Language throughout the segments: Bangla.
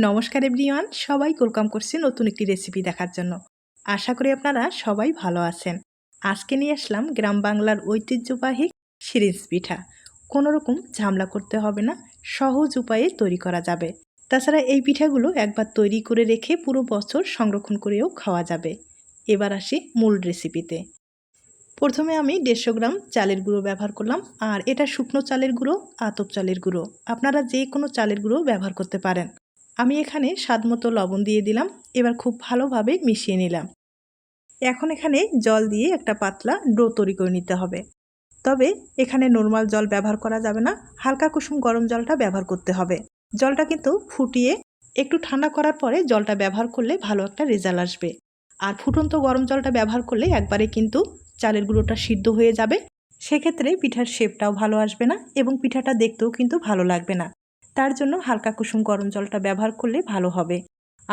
নমস্কার এভরিওয়ান, সবাই ওয়েলকাম করছি নতুন একটি রেসিপি দেখার জন্য। আশা করি আপনারা সবাই ভালো আছেন। আজকে নিয়ে আসলাম গ্রাম বাংলার ঐতিহ্যবাহী সিরিঞ্জ পিঠা। কোনো রকম ঝামেলা করতে হবে না, সহজ উপায়ে তৈরি করা যাবে। তাছাড়া এই পিঠাগুলো একবার তৈরি করে রেখে পুরো বছর সংরক্ষণ করেও খাওয়া যাবে। এবার আসি মূল রেসিপিতে। প্রথমে আমি 150 গ্রাম চালের গুঁড়ো ব্যবহার করলাম, আর এটা শুকনো চালের গুঁড়ো, আতপ চালের গুঁড়ো, আপনারা যে কোনো চালের গুঁড়ো ব্যবহার করতে পারেন। আমি এখানে স্বাদমতো লবণ দিয়ে দিলাম। এবার খুব ভালোভাবে মিশিয়ে নিলাম। এখন এখানে জল দিয়ে একটা পাতলা ডো তৈরি করে নিতে হবে। তবে এখানে নর্মাল জল ব্যবহার করা যাবে না, হালকা কুসুম গরম জলটা ব্যবহার করতে হবে। জলটা কিন্তু ফুটিয়ে একটু ঠান্ডা করার পরে জলটা ব্যবহার করলে ভালো একটা রেজাল্ট আসবে। আর ফুটন্ত গরম জলটা ব্যবহার করলে একবারে কিন্তু চালের গুঁড়োটা সিদ্ধ হয়ে যাবে। সেক্ষেত্রে পিঠার শেপটাও ভালো আসবে না এবং পিঠাটা দেখতেও কিন্তু ভালো লাগবে না। তার জন্য হালকা কুসুম গরম জলটা ব্যবহার করলে ভালো হবে।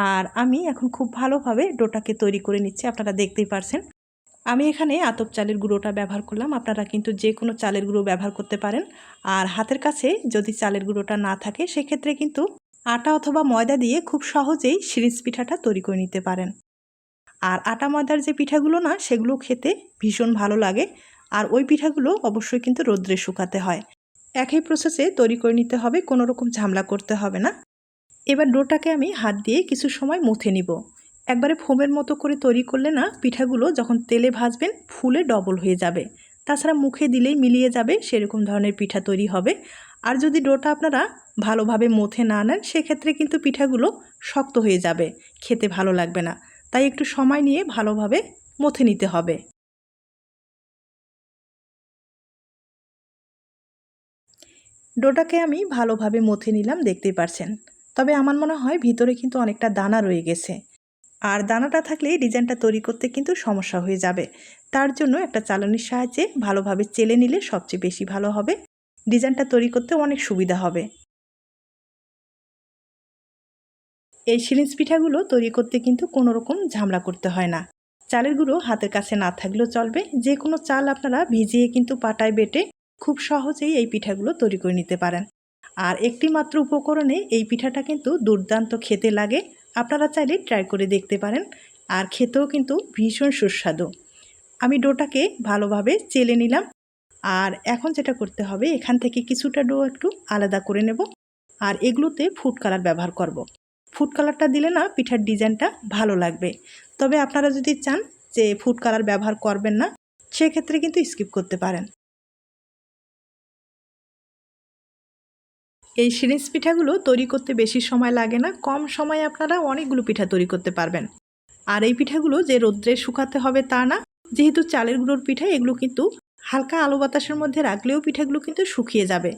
আর আমি এখন খুব ভালোভাবে ডোটাকে তৈরি করে নিচ্ছি, আপনারা দেখতেই পারছেন। আমি এখানে আতপ চালের গুঁড়োটা ব্যবহার করলাম, আপনারা কিন্তু যে কোনো চালের গুঁড়ো ব্যবহার করতে পারেন। আর হাতের কাছে যদি চালের গুঁড়োটা না থাকে সেক্ষেত্রে কিন্তু আটা অথবা ময়দা দিয়ে খুব সহজেই সিরিঞ্জ পিঠাটা তৈরি করে নিতে পারেন। আর আটা ময়দার যে পিঠাগুলো না, সেগুলো খেতে ভীষণ ভালো লাগে। আর ওই পিঠাগুলো অবশ্যই কিন্তু রোদ্রে শুকাতে হয়। একই প্রসেসে তৈরি করে নিতে হবে, কোনো রকম ঝামেলা করতে হবে না। এবার ডোটাকে আমি হাত দিয়ে কিছু সময় মথে নিব। একবারে ফোমের মতো করে তৈরি করলে না, পিঠাগুলো যখন তেলে ভাজবেন ফুলে ডবল হয়ে যাবে। তাছাড়া মুখে দিলেই মিলিয়ে যাবে, সেরকম ধরনের পিঠা তৈরি হবে। আর যদি ডোটা আপনারা ভালোভাবে মথে না নেন সেক্ষেত্রে কিন্তু পিঠাগুলো শক্ত হয়ে যাবে, খেতে ভালো লাগবে না। তাই একটু সময় নিয়ে ভালোভাবে মথে নিতে হবে। ডোটাকে আমি ভালোভাবে মথে নিলাম, দেখতেই পারছেন। তবে আমার মনে হয় ভিতরে কিন্তু অনেকটা দানা রয়ে গেছে। আর দানাটা থাকলে ডিজাইনটা তৈরি করতে কিন্তু সমস্যা হয়ে যাবে। তার জন্য একটা চালনির সাহায্যে ভালোভাবে চেলে নিলে সবচেয়ে বেশি ভালো হবে। ডিজাইনটা তৈরি করতে অনেক সুবিধা হবে। এই সিরিঞ্জ পিঠাগুলো তৈরি করতে কিন্তু কোনো রকম ঝামেলা করতে হয় না। চালের গুঁড়ো হাতের কাছে না থাকলেও চলবে, যে কোনো চাল আপনারা ভিজিয়ে কিন্তু পাটায় বেটে খুব সহজেই এই পিঠাগুলো তৈরি করে নিতে পারেন। আর একটি মাত্র উপকরণে এই পিঠাটা কিন্তু দুর্দান্ত খেতে লাগে। আপনারা চাইলে ট্রাই করে দেখতে পারেন। আর খেতেও কিন্তু ভীষণ সুস্বাদু। আমি ডোটাকে ভালোভাবে চেলে নিলাম। আর এখন যেটা করতে হবে, এখান থেকে কিছুটা ডো একটু আলাদা করে নেব। আর এগুলোতে ফুড কালার ব্যবহার করব। ফুড কালারটা দিলে না পিঠার ডিজাইনটা ভালো লাগবে। তবে আপনারা যদি চান যে ফুড কালার ব্যবহার করবেন না, সেক্ষেত্রে কিন্তু স্কিপ করতে পারেন। এই সিরিঞ্জ পিঠাগুলো তৈরি করতে বেশি সময় লাগে না, কম সময়ে আপনারা অনেকগুলো পিঠা তৈরি করতে পারবেন। আর এই পিঠাগুলো যে রোদ্রে শুকাতে হবে তা না, যেহেতু চালের গুঁড়োর পিঠা, এগুলো কিন্তু হালকা আলো বাতাসের মধ্যে রাখলেও পিঠাগুলো কিন্তু শুকিয়ে যাবে।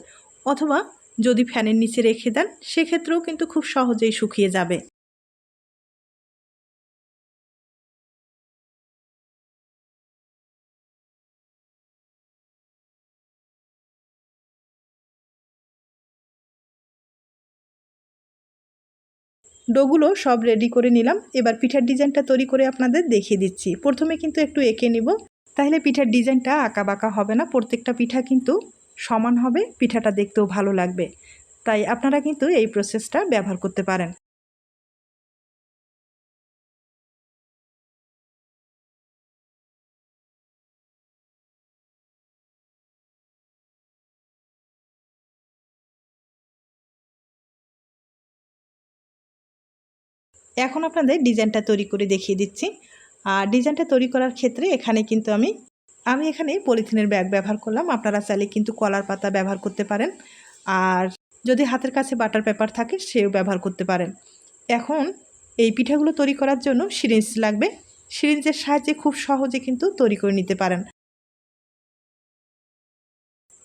অথবা যদি ফ্যানের নিচে রেখে দেন সেক্ষেত্রেও কিন্তু খুব সহজেই শুকিয়ে যাবে। ডোগুলো সব রেডি করে নিলাম। এবার পিঠার ডিজাইনটা তৈরি করে আপনাদের দেখিয়ে দিচ্ছি। প্রথমে কিন্তু একটু এঁকে নিব, তাহলে পিঠার ডিজাইনটা আঁকা বাঁকা হবে না। প্রত্যেকটা পিঠা কিন্তু সমান হবে, পিঠাটা দেখতেও ভালো লাগবে। তাই আপনারা কিন্তু এই প্রসেসটা ব্যবহার করতে পারেন। এখন আপনাদের ডিজাইনটা তৈরি করে দেখিয়ে দিচ্ছি। আর ডিজাইনটা তৈরি করার ক্ষেত্রে এখানে কিন্তু আমি এখানে পলিথিনের ব্যাগ ব্যবহার করলাম। আপনারা চাইলে কিন্তু কলার পাতা ব্যবহার করতে পারেন। আর যদি হাতের কাছে বাটার পেপার থাকে সেও ব্যবহার করতে পারেন। এখন এই পিঠাগুলো তৈরি করার জন্য সিরিঞ্জ লাগবে। সিরিঞ্জের সাহায্যে খুব সহজে কিন্তু তৈরি করে নিতে পারেন।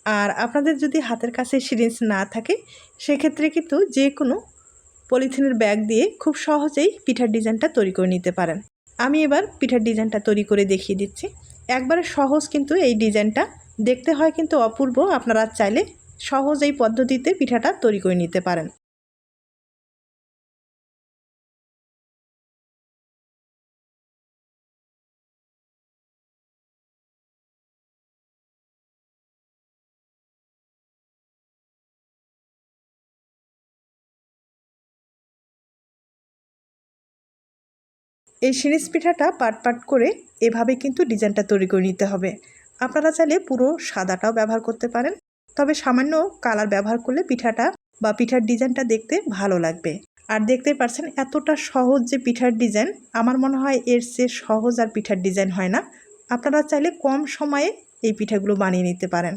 আর আপনাদের যদি হাতের কাছে সিরিঞ্জ না থাকে সেক্ষেত্রে কিন্তু যে কোনো পলিথিনের ব্যাগ দিয়ে খুব সহজেই পিঠার ডিজাইনটা তৈরি করে নিতে পারেন। আমি এবার পিঠার ডিজাইনটা তৈরি করে দেখিয়ে দিচ্ছি। একবারে সহজ কিন্তু এই ডিজাইনটা, দেখতে হয় কিন্তু অপূর্ব। আপনারা চাইলে সহজ এই পদ্ধতিতে পিঠাটা তৈরি করে নিতে পারেন। এই সিরিজ পিঠাটা পাট পাট করে এভাবে কিন্তু ডিজাইনটা তৈরি করে নিতে হবে। আপনারা চাইলে পুরো সাদাটাও ব্যবহার করতে পারেন, তবে সামান্য কালার ব্যবহার করলে পিঠাটা বা পিঠার ডিজাইনটা দেখতে ভালো লাগবে। আর দেখতেই পাচ্ছেন এতটা সহজ যে পিঠার ডিজাইন, আমার মনে হয় এর চেয়ে সহজ আর পিঠার ডিজাইন হয় না। আপনারা চাইলে কম সময়ে এই পিঠাগুলো বানিয়ে নিতে পারেন।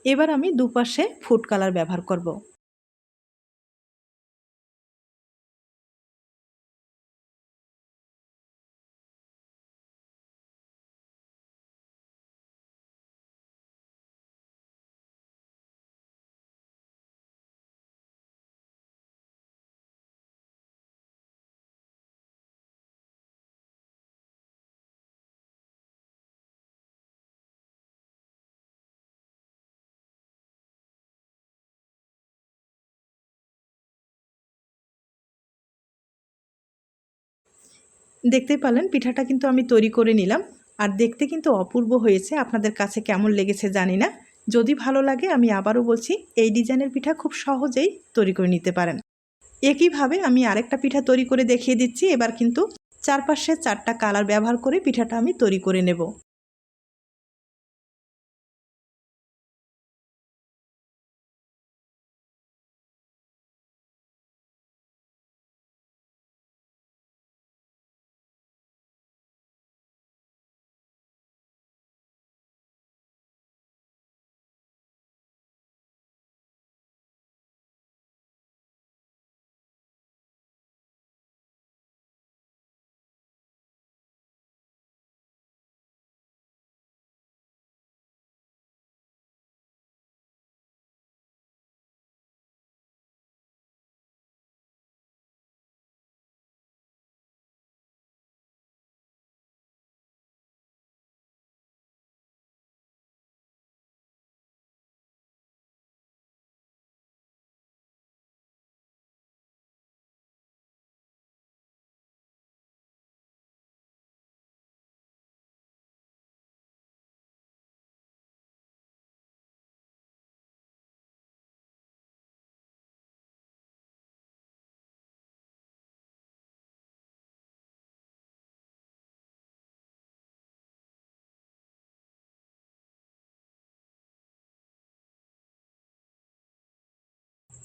এবার আমি দুপাশে ফুড কালার ব্যবহার করব। দেখতেই পেলেন পিঠাটা কিন্তু আমি তৈরি করে নিলাম, আর দেখতে কিন্তু অপূর্ব হয়েছে। আপনাদের কাছে কেমন লেগেছে জানি না। যদি ভালো লাগে আমি আবারও বলছি, এই ডিজাইনের পিঠা খুব সহজেই তৈরি করে নিতে পারেন। একইভাবে আমি আরেকটা পিঠা তৈরি করে দেখিয়ে দিচ্ছি। এবার কিন্তু চারপাশে 4টা কালার ব্যবহার করে পিঠাটা আমি তৈরি করে নেব।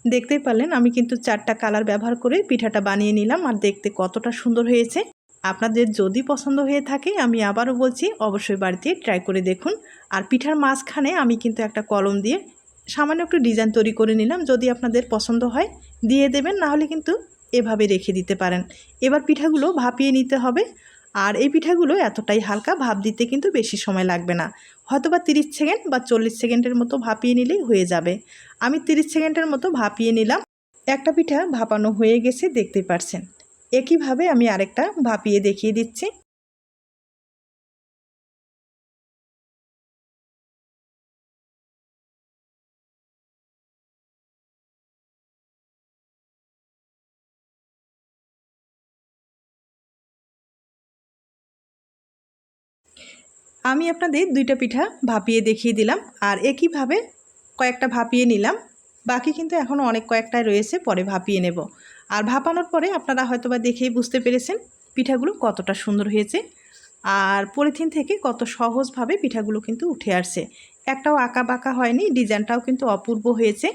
দেখতেই পারলেন আমি কিন্তু 4টা কালার ব্যবহার করে পিঠাটা বানিয়ে নিলাম, আর দেখতে কতটা সুন্দর হয়েছে। আপনাদের যদি পছন্দ হয়ে থাকে আমি আবারও বলছি, অবশ্যই বাড়িতে ট্রাই করে দেখুন। আর পিঠার মাঝখানে আমি কিন্তু একটা কলম দিয়ে সামান্য একটু ডিজাইন তৈরি করে নিলাম। যদি আপনাদের পছন্দ হয় দিয়ে দেবেন, না হলে কিন্তু এভাবে রেখে দিতে পারেন। এবার পিঠাগুলো ভাপিয়ে নিতে হবে। আর এই পিঠাগুলো এতটাই হালকা, ভাপ দিতে কিন্তু বেশি সময় লাগবে না। হয়তোবা 30 সেকেন্ড বা 40 সেকেন্ডের মতো ভাপিয়ে নিলেই হয়ে যাবে। আমি 30 সেকেন্ডের মতো ভাপিয়ে নিলাম। একটা পিঠা ভাপানো হয়ে গেছে, দেখতে পাচ্ছেন। একইভাবে আমি আরেকটা ভাপিয়ে দেখিয়ে দিচ্ছি। আমি আপনাদের 2টা পিঠা ভাপিয়ে দেখিয়ে দিলাম, আর একইভাবে কয়েকটা ভাপিয়ে নিলাম। বাকি কিন্তু এখনও অনেক কয়েকটাই রয়েছে, পরে ভাপিয়ে নেব। আর ভাপানোর পরে আপনারা হয়তোবা দেখেই বুঝতে পেরেছেন পিঠাগুলো কতটা সুন্দর হয়েছে, আর পলিথিন থেকে কত সহজভাবে পিঠাগুলো কিন্তু উঠে আসছে। একটাও আঁকা বাঁকা হয়নি, ডিজাইনটাও কিন্তু অপূর্ব হয়েছে।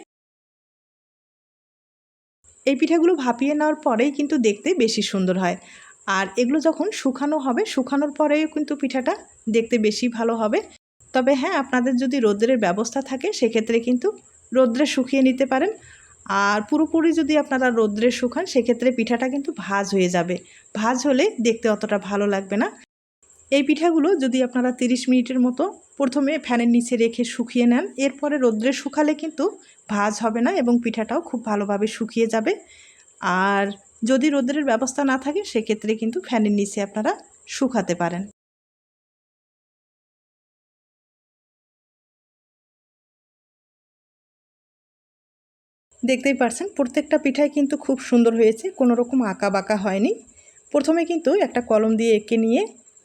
এই পিঠাগুলো ভাপিয়ে নেওয়ার পরেই কিন্তু দেখতে বেশি সুন্দর হয়। আর এগুলো যখন শুকানো হবে, শুকানোর পরেও কিন্তু পিঠাটা দেখতে বেশি ভালো হবে। তবে হ্যাঁ, আপনাদের যদি রোদ্রের ব্যবস্থা থাকে সেক্ষেত্রে কিন্তু রোদ্রে শুকিয়ে নিতে পারেন। আর পুরোপুরি যদি আপনারা রোদ্রে শুকান সেক্ষেত্রে পিঠাটা কিন্তু ভাঁজ হয়ে যাবে। ভাঁজ হলে দেখতে অতটা ভালো লাগবে না। এই পিঠাগুলো যদি আপনারা 30 মিনিটের মতো প্রথমে ফ্যানের নিচে রেখে শুকিয়ে নেন, এরপরে রোদ্রে শুকালে কিন্তু ভাঁজ হবে না এবং পিঠাটাও খুব ভালোভাবে শুকিয়ে যাবে। আর যদি রোদ্রের ব্যবস্থা না থাকে সেক্ষেত্রে কিন্তু ফ্যানের নিচে আপনারা শুকাতে পারেন। দেখতেই পারছেন প্রত্যেকটা পিঠাই কিন্তু খুব সুন্দর হয়েছে, কোনো রকম আঁকা বাঁকা হয়নি। প্রথমে কিন্তু একটা কলম দিয়ে এঁকে নিয়ে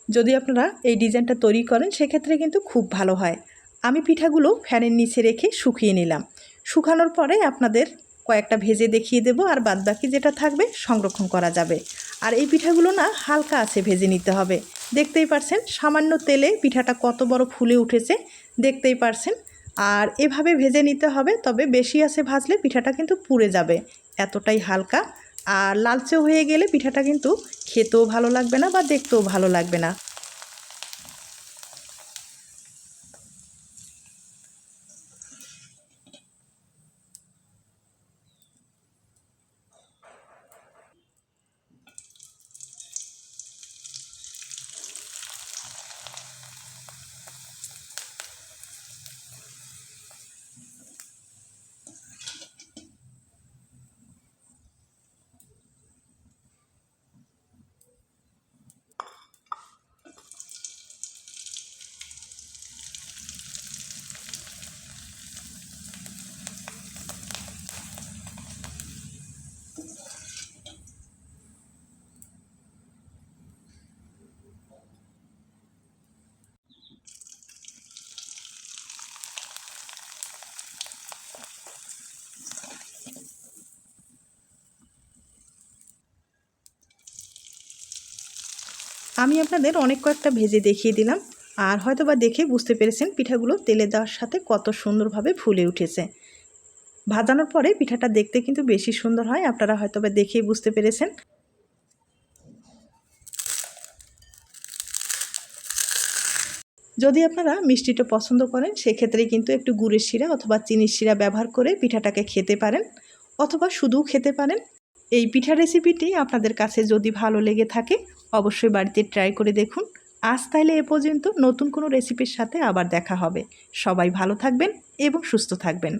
যদি আপনারা এই ডিজাইনটা তৈরি করেন সেক্ষেত্রে কিন্তু খুব ভালো হয়। আমি পিঠাগুলো ফ্যানের নিচে রেখে শুকিয়ে নিলাম। শুকানোর পরে আপনাদের কয়েকটা ভেজে দেখিয়ে দেবো, আর বাদবাকি যেটা থাকবে সংরক্ষণ করা যাবে। আর এই পিঠাগুলো না হালকা আছে ভেজে নিতে হবে। দেখতেই পারছেন সামান্য তেলে পিঠাটা কত বড় ফুলে উঠেছে, দেখতেই পারছেন। আর এভাবে ভেজে নিতে হবে, তবে বেশি আছে ভাজলে পিঠাটা কিন্তু পুড়ে যাবে। এতটাই হালকা, আর লালচে হয়ে গেলে পিঠাটা কিন্তু খেতেও ভালো লাগবে না বা দেখতেও ভালো লাগবে না। আমি আপনাদের অনেক কয়েকটা ভেজে দেখিয়ে দিলাম, আর হয়তো বা দেখে বুঝতে পেরেছেন পিঠাগুলো তেলে দেওয়ার সাথে কত সুন্দরভাবে ফুলে উঠেছে। ভাজানোর পরে পিঠাটা দেখতে কিন্তু বেশি সুন্দর হয়, আপনারা হয়তো বা দেখেই বুঝতে পেরেছেন। যদি আপনারা মিষ্টিটা পছন্দ করেন সেক্ষেত্রে কিন্তু একটু গুড়ের শিরা অথবা চিনির শিরা ব্যবহার করে পিঠাটাকে খেতে পারেন, অথবা শুধুও খেতে পারেন। এই পিঠা রেসিপিটি আপনাদের কাছে যদি ভালো লেগে থাকে অবশ্যই বাড়িতে ট্রাই করে দেখুন। আজ তাইলে এ পর্যন্ত, নতুন কোনো রেসিপির সাথে আবার দেখা হবে। সবাই ভালো থাকবেন এবং সুস্থ থাকবেন।